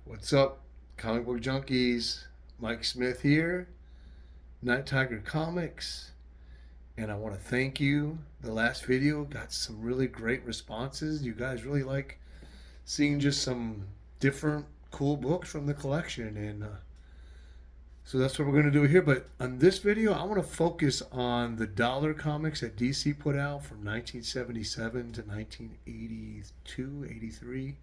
What's up, comic book junkies? Mike Smith here, Nighttiger Comics, and I want to thank you. The last video got some really great responses. You guys really like seeing just some different cool books from the collection, and so that's what we're going to do here. But on this video, I want to focus on the dollar comics that DC put out from 1977 to 1982, 83.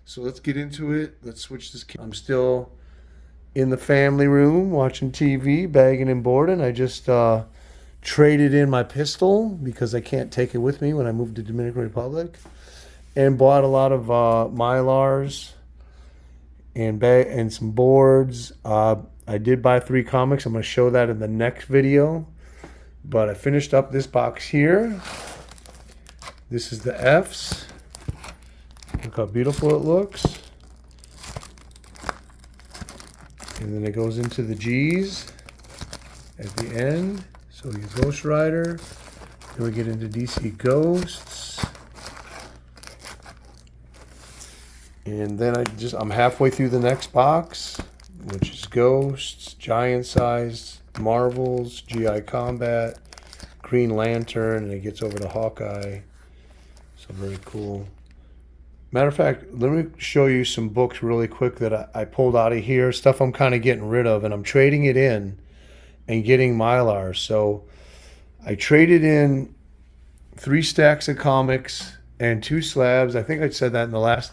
So let's get into it. Let's switch this. I'm still in the family room watching TV, bagging and boarding. I just traded in my pistol because I can't take it with me when I move to Dominican Republic, and bought a lot of Mylars and some boards. I did buy 3 comics. I'm going to show that in the next video. But I finished up this box here. This is the F's. Look how beautiful it looks. And then it goes into the G's at the end. So we get Ghost Rider. Then we get into DC Ghosts. And then I'm halfway through the next box, which is Ghosts, Giant Size, Marvels, GI Combat, Green Lantern, and it gets over to Hawkeye. So very cool. Matter of fact, let me show you some books really quick that I pulled out of here. Stuff I'm kind of getting rid of, and I'm trading it in and getting Mylar. So I traded in 3 stacks of comics and 2 slabs. I think I said that in the last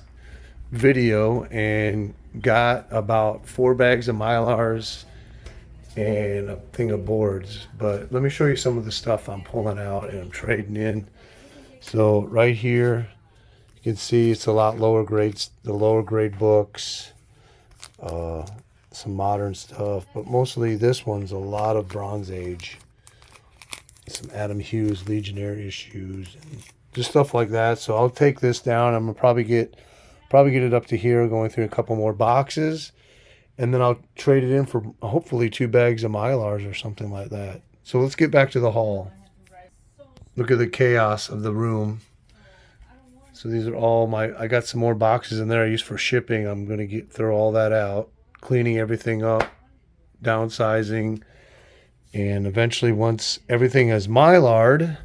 video, and got about 4 bags of Mylars and a thing of boards. But let me show you some of the stuff I'm pulling out and I'm trading in. So right here, you can see it's a lot lower grades, the lower grade books, some modern stuff, but mostly this one's a lot of Bronze Age, some Adam Hughes Legionnaire issues, and just stuff like that. So I'll take this down. I'm gonna probably get it up to here, going through a couple more boxes, and then I'll trade it in for hopefully 2 bags of Mylars or something like that. So let's get back to the haul. Look at the chaos of the room. So these are all I got some more boxes in there I use for shipping. I'm going to throw all that out, cleaning everything up, downsizing, and eventually once everything is Mylar'd,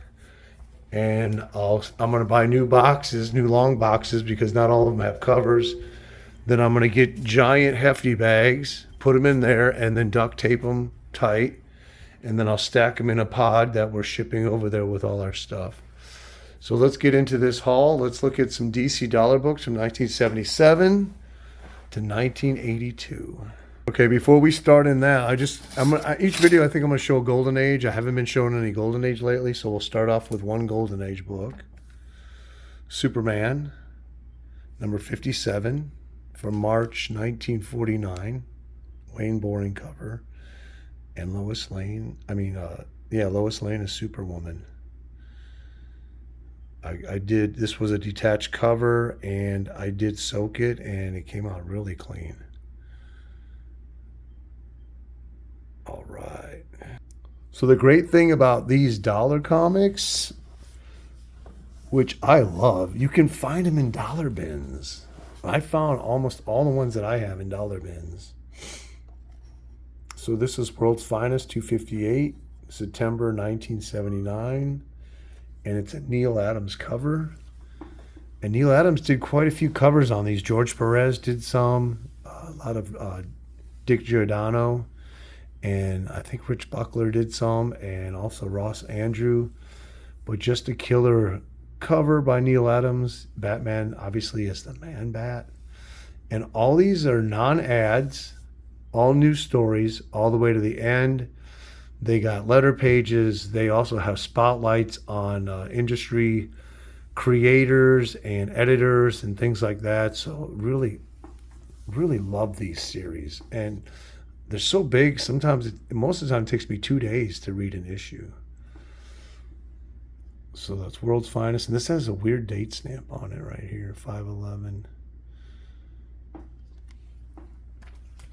and I'm going to buy new boxes, new long boxes, because not all of them have covers. Then I'm going to get giant hefty bags, put them in there, and then duct tape them tight, and then I'll stack them in a pod that we're shipping over there with all our stuff. So let's get into this haul. Let's look at some DC dollar books from 1977 to 1982. Okay, before we start in that, each video I think I'm going to show a Golden Age. I haven't been showing any Golden Age lately, so we'll start off with one Golden Age book. Superman, number 57, from March 1949. Wayne Boring cover. And Lois Lane is Superwoman. This was a detached cover, and I did soak it, and it came out really clean. All right. So the great thing about these dollar comics, which I love, you can find them in dollar bins. I found almost all the ones that I have in dollar bins. So this is World's Finest 258, September 1979. And it's a Neil Adams cover. And Neil Adams did quite a few covers on these. George Perez did some, a lot of Dick Giordano, and I think Rich Buckler did some, and also Ross Andrew. But just a killer cover by Neil Adams. Batman obviously is the Man Bat. And all these are non-ads, all new stories, all the way to the end. They got letter pages. They also have spotlights on industry creators and editors and things like that. So really, really love these series. And they're so big, most of the time it takes me 2 days to read an issue. So that's World's Finest. And this has a weird date stamp on it right here, 5/11.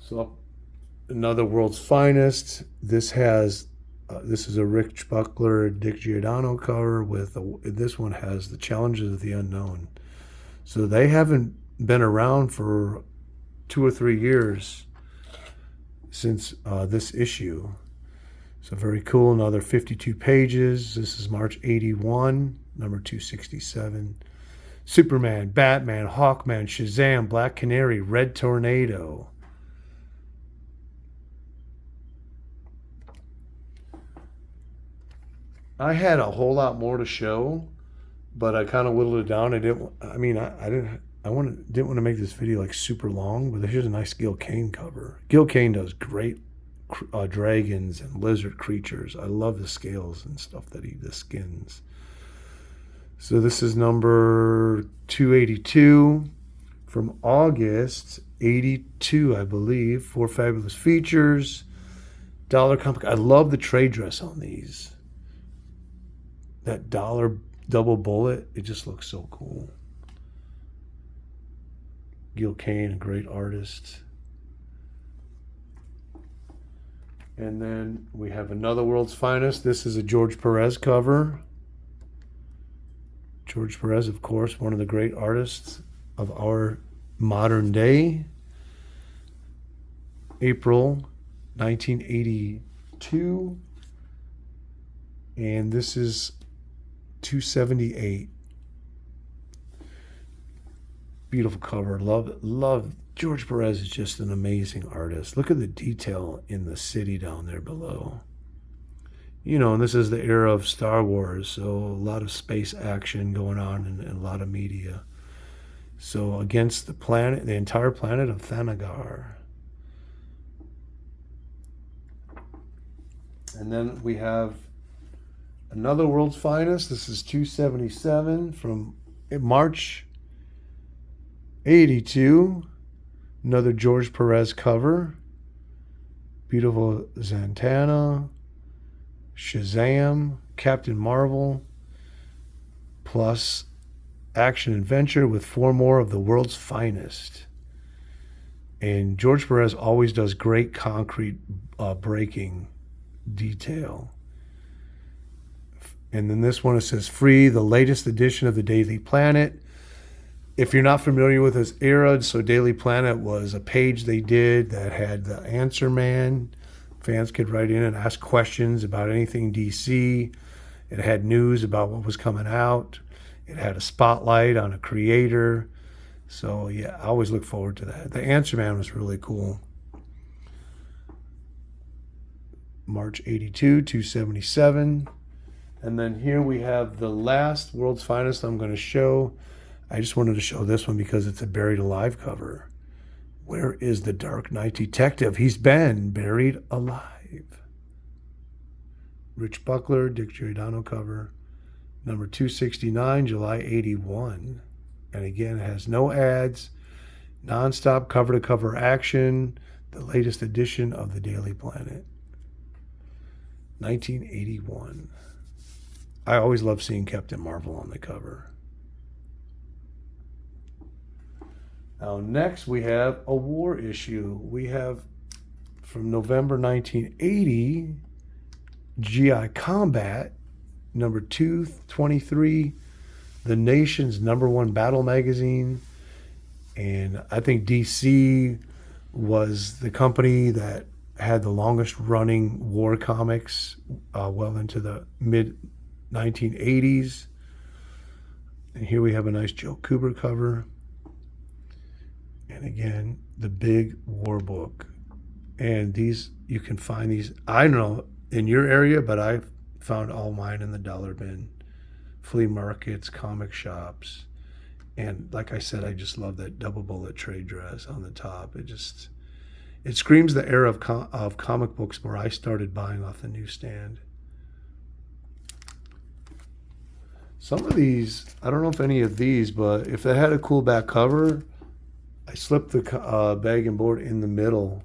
So another World's Finest. This has this is a Rich Buckler, Dick Giordano cover with this one has the Challenges of the Unknown. So they haven't been around for 2 or 3 years since this issue. So very cool. Another 52 pages. This is March 81, number 267. Superman, Batman, Hawkman, Shazam, Black Canary, Red Tornado. I had a whole lot more to show, but I kind of whittled it down. I didn't. I mean, I didn't. Didn't want to make this video like super long, but here's a nice Gil Kane cover. Gil Kane does great dragons and lizard creatures. I love the scales and stuff that the skins. So this is number 282 from August 82, I believe. 4 fabulous features. Dollar comic. I love the trade dress on these. That dollar double bullet, it just looks so cool. Gil Kane, a great artist. And then we have another World's Finest. This is a George Perez cover. George Perez, of course, one of the great artists of our modern day. April 1982. And this is 278. Beautiful cover. Love. George Perez is just an amazing artist. Look at the detail in the city down there below. You know, and this is the era of Star Wars, so a lot of space action going on and a lot of media. So against the planet, the entire planet of Thanagar. And then we have another World's Finest. This is 277 from March 82. Another George Perez cover. Beautiful Zatanna, Shazam, Captain Marvel, plus action adventure with 4 more of the World's Finest. And George Perez always does great concrete breaking detail. And then this one, it says free, the latest edition of the Daily Planet. If you're not familiar with this era, so Daily Planet was a page they did that had the Answer Man. Fans could write in and ask questions about anything DC. It had news about what was coming out. It had a spotlight on a creator. So yeah, I always look forward to that. The Answer Man was really cool. March 82, 277. And then here we have the last World's Finest I'm going to show. I just wanted to show this one because it's a Buried Alive cover. Where is the Dark Knight Detective? He's been buried alive. Rich Buckler, Dick Giordano cover. Number 269, July 81. And again, it has no ads. Non-stop cover-to-cover action. The latest edition of the Daily Planet. 1981. I always love seeing Captain Marvel on the cover. Now next we have a war issue. We have from November 1980, GI Combat, number 223, the nation's #1 battle magazine. And I think DC was the company that had the longest running war comics well into the mid 1980s. And here we have a nice Joe Kubert cover. And again, the big war book. And these, you can find these, I don't know, in your area, but I found all mine in the dollar bin. Flea markets, comic shops. And like I said, I just love that double bullet trade dress on the top. It screams the era of comic books where I started buying off the newsstand. Some of these, I don't know if any of these, but if they had a cool back cover, I slipped the bag and board in the middle,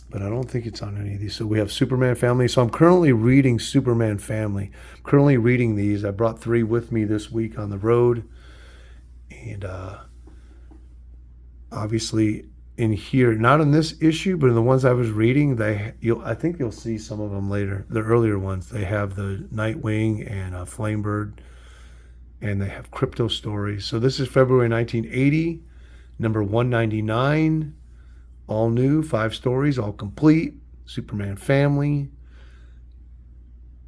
but I don't think it's on any of these. So we have Superman Family. So I'm currently reading Superman Family. I'm currently reading these. I brought 3 with me this week on the road. And obviously, in here, not in this issue, but in the ones I was reading, I think you'll see some of them later. The earlier ones, they have the Nightwing and Flamebird, and they have crypto stories. So this is February 1980, number 199, all new, 5 stories, all complete, Superman family.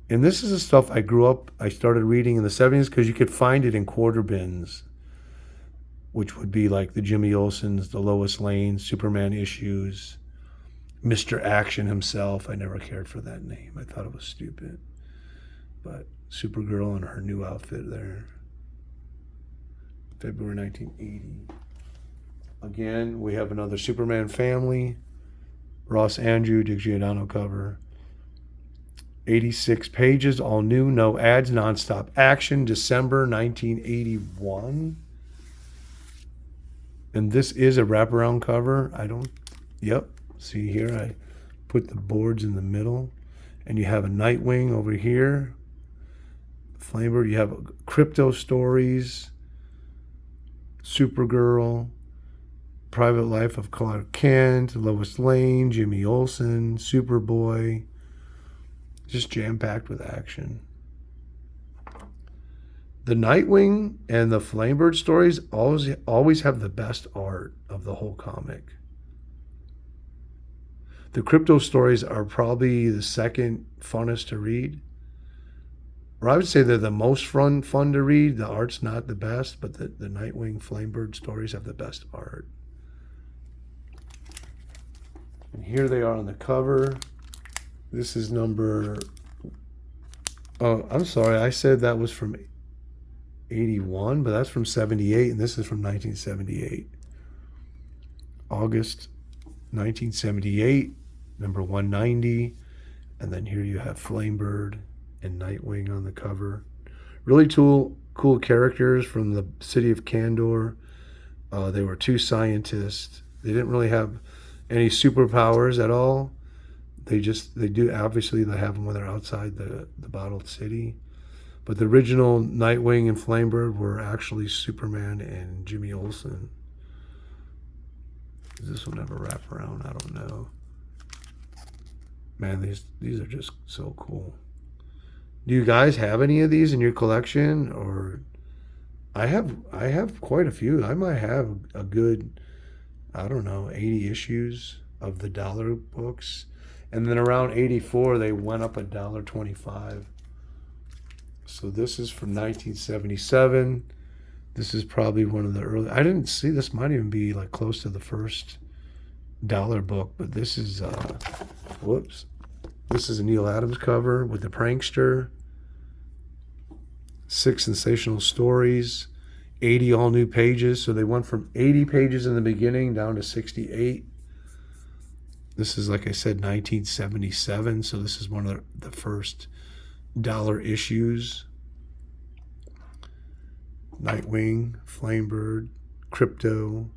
And this is the stuff I started reading in the 70s because you could find it in quarter bins, which would be like the Jimmy Olsen's, the Lois Lane, Superman issues, Mr. Action himself. I never cared for that name. I thought it was stupid. But Supergirl in her new outfit there. February 1980. Again, we have another Superman family. Ross Andrew, Dick Giordano cover. 86 pages, all new, no ads, nonstop action, December 1981. And this is a wraparound cover. Yep. See here, I put the boards in the middle. And you have a Nightwing over here. Flamebird, you have crypto stories. Supergirl. Private Life of Clark Kent. Lois Lane. Jimmy Olsen. Superboy. Just jam-packed with action. The Nightwing and the Flamebird stories always have the best art of the whole comic. The crypto stories are probably the second funnest to read. Or I would say they're the most fun to read. The art's not the best, but the Nightwing, Flamebird stories have the best art. And here they are on the cover. This is number... Oh, I'm sorry. I said that was from 81, but that's from 78, and this is from 1978. August 1978, number 190. And then here you have Flamebird and Nightwing on the cover. Really cool characters from the city of Kandor. They were 2 scientists. They didn't really have any superpowers at all. They do, obviously they have them when they're outside the bottled city. But the original Nightwing and Flamebird were actually Superman and Jimmy Olsen. Does this one ever wrap around? I don't know. Man, these are just so cool. Do you guys have any of these in your collection? Or I have quite a few. I might have a good, I don't know, 80 issues of the dollar books. And then around 84, they went up $1.25. So this is from 1977. This is probably one of the early... I didn't see, this might even be like close to the first dollar book, but this is, whoops. This is a Neil Adams cover with the prankster. 6 sensational stories. 80 all new pages. So they went from 80 pages in the beginning down to 68. This is, like I said, 1977. So this is one of the first dollar issues. Nightwing, Flamebird, Crypto,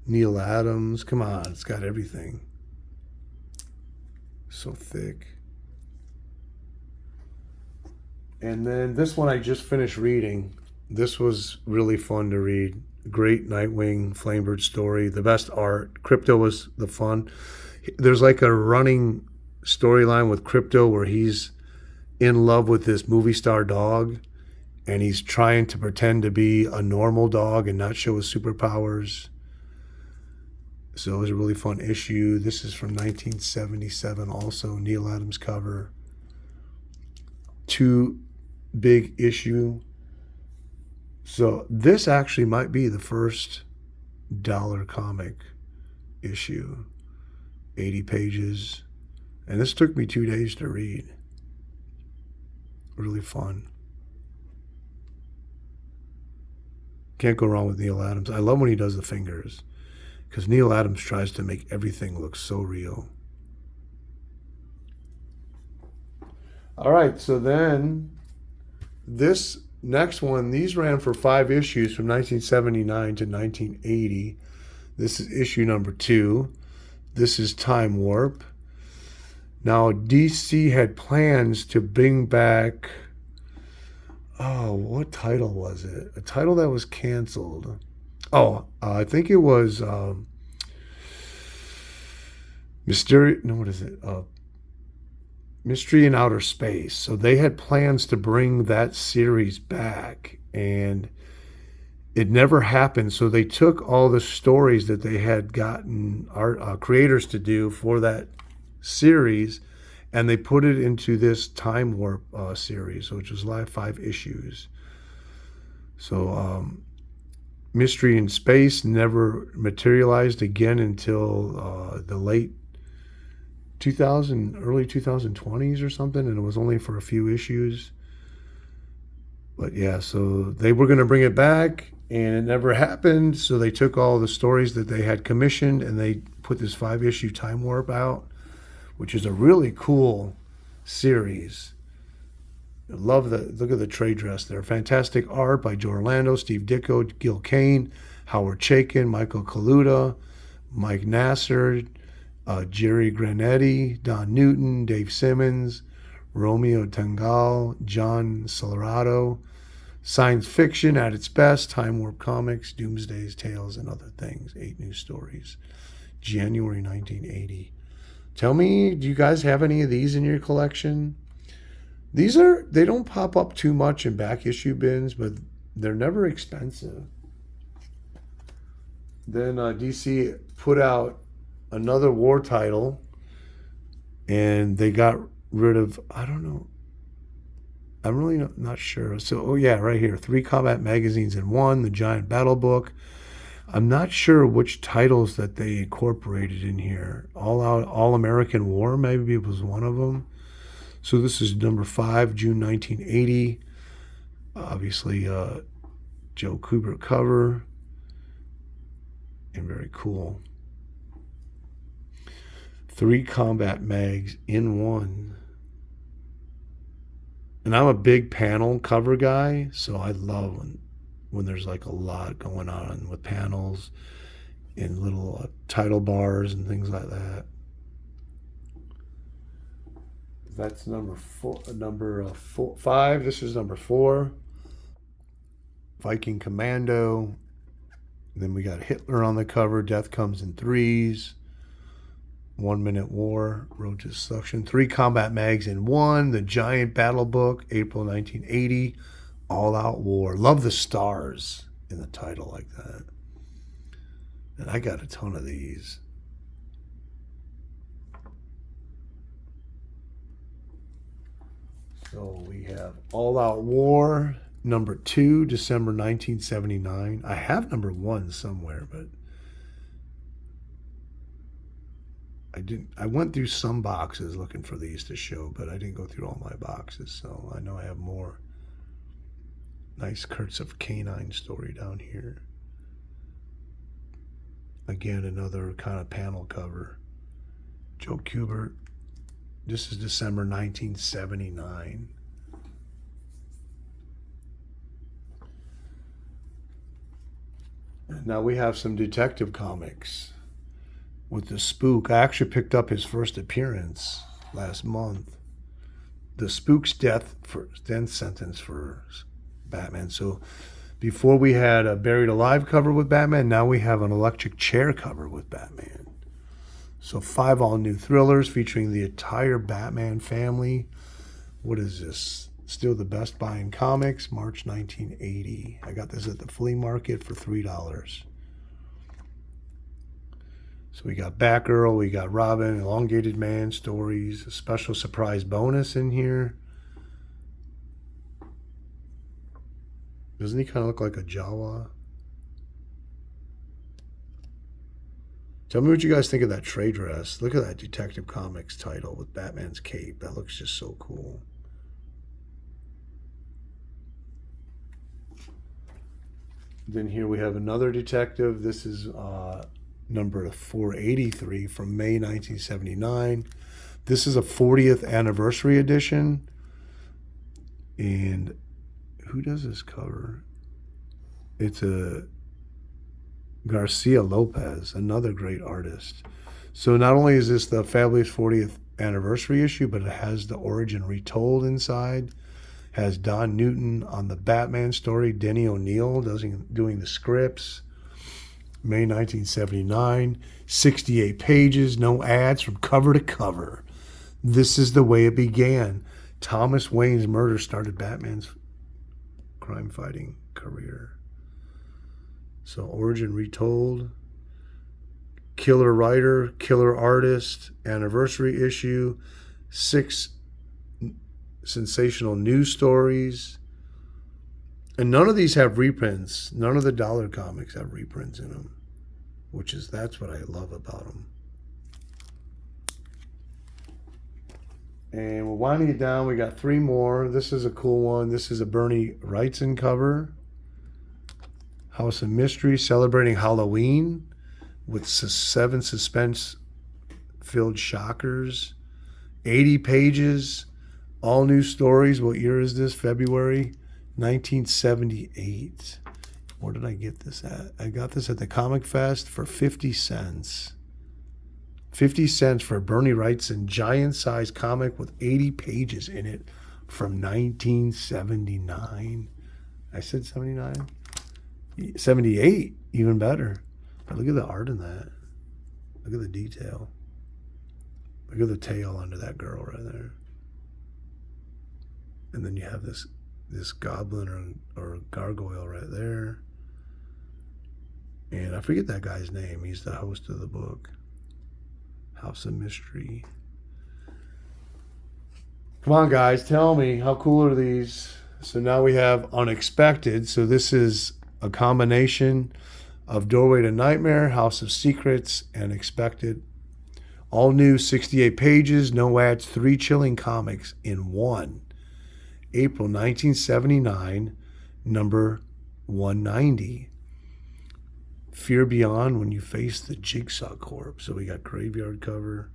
Neil Adams. Come on, it's got everything. So thick. And then this one I just finished reading. This was really fun to read. Great Nightwing, Flamebird story. The best art. Crypto was the fun. There's like a running storyline with Crypto where he's in love with this movie star dog, and he's trying to pretend to be a normal dog and not show his superpowers. So it was a really fun issue. This is from 1977 also, Neil Adams cover. 2 big issue. So this actually might be the first dollar comic issue. 80 pages. And this took me 2 days to read. Really fun. Can't go wrong with Neil Adams. I love when he does the fingers, because Neil Adams tries to make everything look so real. All right, so then this next one, these ran for 5 issues from 1979 to 1980. This is issue number 2. This is Time Warp. Now, DC had plans to bring back, oh, what title was it? A title that was canceled. I think it was Mystery. No, what is it? Mystery in Outer Space. So they had plans to bring that series back, and it never happened. So they took all the stories that they had gotten our creators to do for that series, and they put it into this time warp series, which was live 5 issues. So Mystery in Space never materialized again until the late early 2020s or something, and it was only for a few issues. But yeah, so they were going to bring it back, and it never happened. So they took all the stories that they had commissioned, and they put this 5 issue time warp out, which is a really cool series. I love the look at the trade dress there. Fantastic art by Joe Orlando, Steve Ditko, Gil Kane, Howard Chaykin, Michael Kaluta, Mike Nasser, Jerry Granetti, Don Newton, Dave Simmons, Romeo Tangal, John Solerato. Science fiction at its best, Time Warp Comics, Doomsday's Tales, and Other Things. 8 new stories. January 1980. Tell me, do you guys have any of these in your collection? They don't pop up too much in back issue bins, but they're never expensive. Then DC put out another war title, and they got rid of, I don't know, I'm really not sure. So, oh yeah, right here, 3 combat magazines in one, the Giant Battle Book. I'm not sure which titles that they incorporated in here. All American War, maybe it was one of them. So this is number 5, June 1980. Obviously, Joe Kubert cover, and very cool. 3 combat mags in one. And I'm a big panel cover guy, so I love when there's like a lot going on with panels and little title bars and things like that. That's number 5. This is number 4. Viking Commando. Then we got Hitler on the cover. Death Comes in Threes. 1 Minute War, Road to Destruction. 3 combat mags in one. The Giant Battle Book, April 1980. All Out War. Love the stars in the title like that. And I got a ton of these. So we have All Out War, number 2, December 1979. I have number 1 somewhere, but I went through some boxes looking for these to show, but I didn't go through all my boxes, so I know I have more. Nice Kurtz of Canine story down here. Again, another kind of panel cover. Joe Kubert. This is December 1979. Now we have some Detective Comics with the Spook. I actually picked up his first appearance last month. The Spook's death sentence for Batman. So before we had a Buried Alive cover with Batman, now we have an electric chair cover with Batman. So 5 all-new thrillers featuring the entire Batman family. What is this? Still the best buy in comics, March 1980. I got this at the flea market for $3. So we got Batgirl, we got Robin, Elongated Man stories, a special surprise bonus in here. Doesn't he kind of look like a Jawa? Tell me what you guys think of that trade dress. Look at that Detective Comics title with Batman's cape. That looks just so cool. Then here we have another detective. This is number 483 from May 1979. This is a 40th anniversary edition. And who does this cover? It's a Garcia Lopez, another great artist. So not only is this the fabulous 40th anniversary issue, but it has the origin retold inside. Has Don Newton on the Batman story, Denny O'Neil doing the scripts. May 1979, 68 pages, no ads from cover to cover. This is the way it began. Thomas Wayne's murder started Batman's crime-fighting career. So origin retold, killer writer, killer artist, anniversary issue, 6 sensational news stories. And none of these have reprints. None of the dollar comics have reprints in them, that's what I love about them. And we're winding it down. We got 3 more. This is a cool one. This is a Bernie Wrightson cover. House of Mystery, celebrating Halloween with 7 suspense-filled shockers. 80 pages, all new stories. What year is this? February 1978. Where did I get this at? I got this at the Comic Fest for 50 cents. 50 cents for a Bernie Wrightson giant-sized comic with 80 pages in it from 1979. I said 79? 78, even better. But look at the art in that. Look at the detail. Look at the tail under that girl right there. And then you have this goblin or gargoyle right there. And I forget that guy's name. He's the host of the book. House of Mystery. Come on, guys. Tell me, how cool are these? So now we have Unexpected. So this is a combination of Doorway to Nightmare, House of Secrets, and Expected. All new, 68 pages, no ads, 3 chilling comics in one. April 1979, number 190. Fear Beyond, when you face the Jigsaw Corpse. So we got graveyard cover.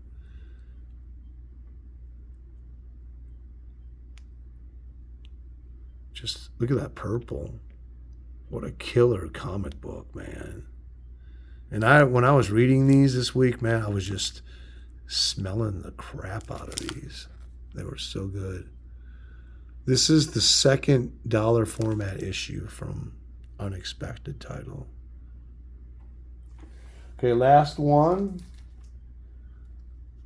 Just look at that purple. What a killer comic book, man. And when I was reading these this week, man, I was just smelling the crap out of these. They were so good. This is the second dollar format issue from Unexpected title. Okay, last one.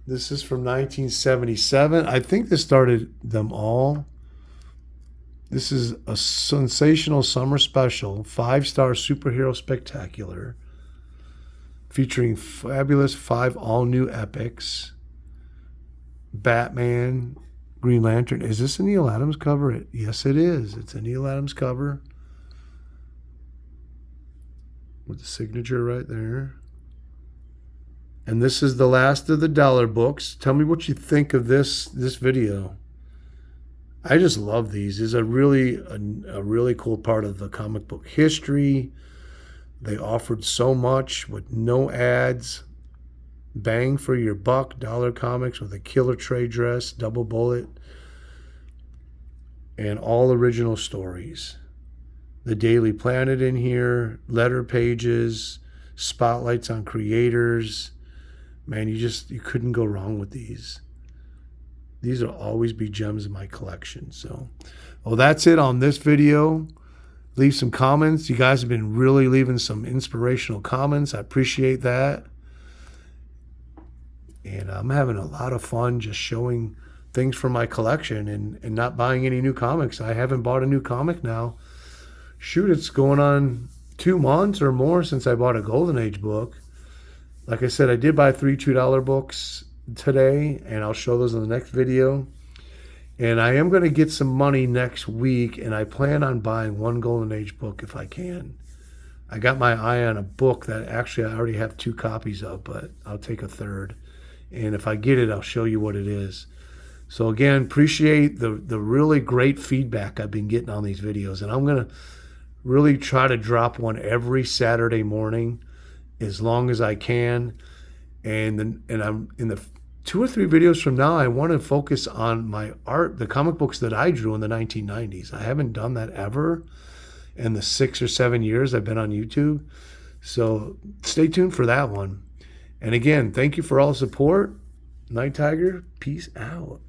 This is from 1977. I think this started them all. This is a sensational summer special, 5-star superhero spectacular, featuring fabulous 5 all-new epics. Batman, Green Lantern. Is this a Neil Adams cover? Yes, it is. It's a Neil Adams cover with the signature right there. And this is the last of the dollar books. Tell me what you think of this video. I just love these. These are really a really cool part of the comic book history. They offered so much with no ads. Bang for your buck, dollar comics with a killer trade dress, double bullet, and all original stories. The Daily Planet in here, letter pages, spotlights on creators. Man, you couldn't go wrong with these. These will always be gems in my collection. So, well, that's it on this video. Leave some comments. You guys have been really leaving some inspirational comments. I appreciate that. And I'm having a lot of fun just showing things from my collection and not buying any new comics. I haven't bought a new comic now. Shoot, it's going on 2 months or more since I bought a Golden Age book. Like I said, I did buy 3 $2 books today, and I'll show those in the next video. And I am going to get some money next week, and I plan on buying 1 Golden Age book if I can. I got my eye on a book that actually I already have 2 copies of, but I'll take a 3rd. And if I get it, I'll show you what it is. So again, appreciate the really great feedback I've been getting on these videos. And I'm going to really try to drop one every Saturday morning as long as I can. And I'm in the 2 or 3 videos from now, I want to focus on my art, the comic books that I drew in the 1990s. I haven't done that ever in the 6 or 7 years I've been on YouTube. So stay tuned for that one. And again, thank you for all the support. Nighttiger, peace out.